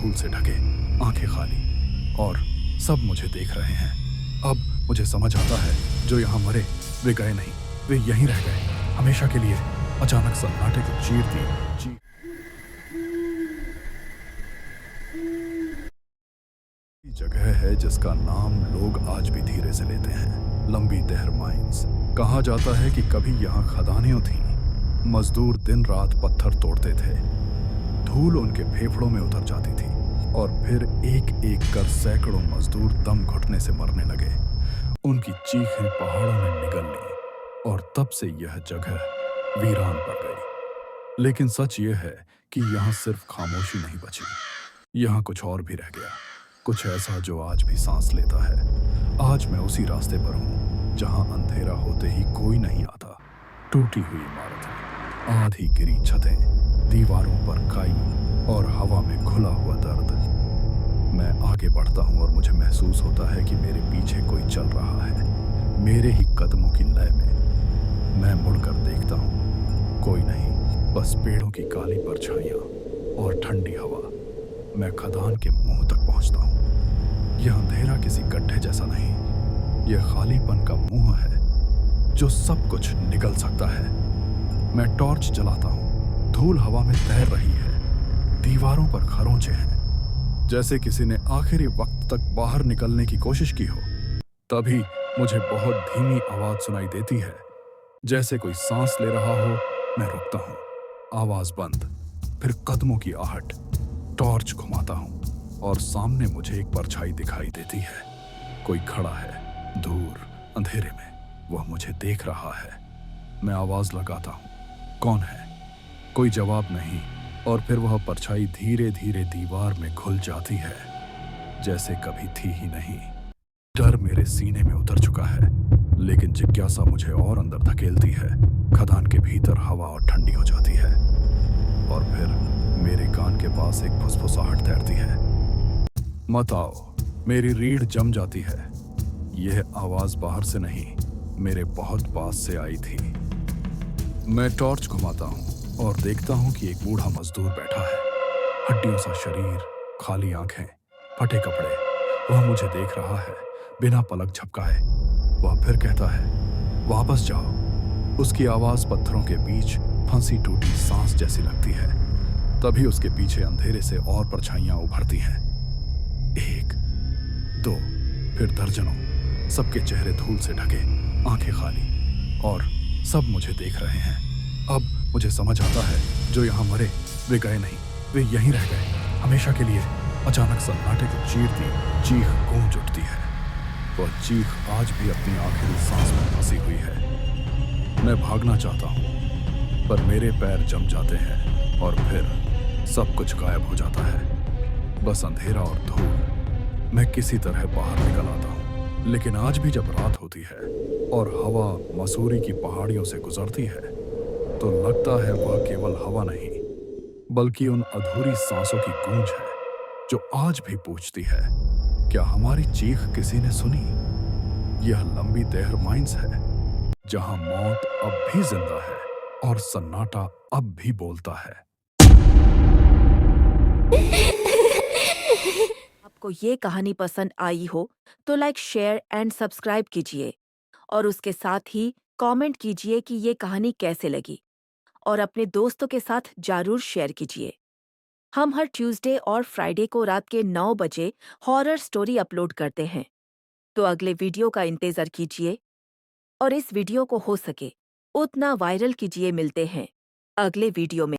धूल से ढके, आंखें खाली, और सब मुझे देख रहे हैं। अब मुझे समझ आता है, जो यहाँ मरे वे गए नहीं, वे यहीं रह गए, हमेशा के लिए। अचानक सन्नाटे को चीर दी जगह है जिसका नाम लोग आज भी धीरे से लेते हैं, लंबी तहर माइंस। कहा जाता है कि कभी यहाँ खदानें थीं। मजदूर दिन रात पत्थर तोड़ते थे, धूल उनके फेफड़ों में उतर जाती थी, और फिर एक एक कर सैकड़ों मजदूर दम घुटने से मरने लगे। उनकी चीखें पहाड़ों में निगल लीं, और तब से यह जगह वीरान पड़ गई। लेकिन सच यह है कि यहाँ सिर्फ खामोशी नहीं बची, यहाँ कुछ और भी रह गया, कुछ ऐसा जो आज भी सांस लेता है। आज मैं उसी रास्ते पर हूँ जहाँ अंधेरा होते ही कोई नहीं आता। टूटी हुई इमारतें, आधी गिरी छतें, दीवारों पर काई, और हवा में घुला हुआ दर्द। मैं आगे बढ़ता हूँ और मुझे महसूस होता है कि मेरे पीछे कोई चल रहा है, मेरे ही कदमों की लय में। मैं मुड़कर देखता हूँ, कोई नहीं, बस पेड़ों की काली परछाइयाँ और ठंडी हवा। मैं खदान के मुंह तक पहुंचता हूँ। यह अंधेरा किसी गड्ढे जैसा नहीं, यह खालीपन का मुंह है जो सब कुछ निगल सकता है। मैं टॉर्च जलाता हूँ, धूल हवा में तैर रही है, दीवारों पर खरोंचे हैं, जैसे किसी ने आखिरी वक्त तक बाहर निकलने की कोशिश की हो। तभी मुझे बहुत धीमी आवाज सुनाई देती है, जैसे कोई सांस ले रहा हो। मैं रुकता हूँ, आवाज बंद, फिर कदमों की आहट। टॉर्च घुमाता हूँ और सामने मुझे एक परछाई दिखाई देती है। कोई खड़ा है दूर अंधेरे में, वह मुझे देख रहा है। मैं आवाज लगाता हूँ, कौन है? कोई जवाब नहीं, और फिर वह परछाई धीरे धीरे दीवार में घुल जाती है, जैसे कभी थी ही नहीं। डर मेरे सीने में उतर चुका है, लेकिन जिज्ञासा मुझे और अंदर धकेलती है। खदान के भीतर हवा और ठंडी हो जाती है, और फिर मेरे कान के पास एक फुसफुसाहट तैरती है, मत आओ। मेरी रीढ़ जम जाती है। यह आवाज बाहर से नहीं, मेरे बहुत पास से आई थी। मैं टॉर्च घुमाता हूँ और देखता हूँ कि एक बूढ़ा मजदूर बैठा है, हड्डियों सा शरीर, खाली आंखें, फटे कपड़े। वह मुझे देख रहा है बिना पलक झपकाए। वह फिर कहता है, वापस जाओ। उसकी आवाज पत्थरों के बीच फंसी टूटी सांस जैसी लगती है। तभी उसके पीछे अंधेरे से और परछाइयां उभरती हैं, एक, दो, फिर दर्जनों। सबके चेहरे धूल से ढके, आंखें खाली, और सब मुझे देख रहे हैं। अब मुझे समझ आता है, जो यहाँ मरे वे गए नहीं, वे यहीं रह गए, हमेशा के लिए। अचानक सन्नाटे को चीर दी चीख गूंज उठती है। वह चीख आज भी अपनी आखिरी सांस में फंसी हुई है। मैं भागना चाहता हूँ, पर मेरे पैर जम जाते हैं, और फिर सब कुछ गायब हो जाता है, बस अंधेरा और धूल। मैं किसी तरह बाहर निकल आता हूँ, लेकिन आज भी जब रात होती है और हवा मसूरी की पहाड़ियों से गुजरती है, तो लगता है वह केवल हवा नहीं, बल्कि उन अधूरी सांसों की गूंज है, जो आज भी पूछती है, क्या हमारी चीख किसी ने सुनी? यह लंबी तहर माइंस है, जहां मौत अब भी जिंदा है और सन्नाटा अब भी बोलता है। आपको ये कहानी पसंद आई हो तो लाइक शेयर एंड सब्सक्राइब कीजिए, और उसके साथ ही कमेंट कीजिए कि ये कहानी कैसे लगी, और अपने दोस्तों के साथ जरूर शेयर कीजिए। हम हर ट्यूसडे और फ्राइडे को रात के 9 बजे हॉरर स्टोरी अपलोड करते हैं, तो अगले वीडियो का इंतजार कीजिए, और इस वीडियो को हो सके उतना वायरल कीजिए। मिलते हैं अगले वीडियो में।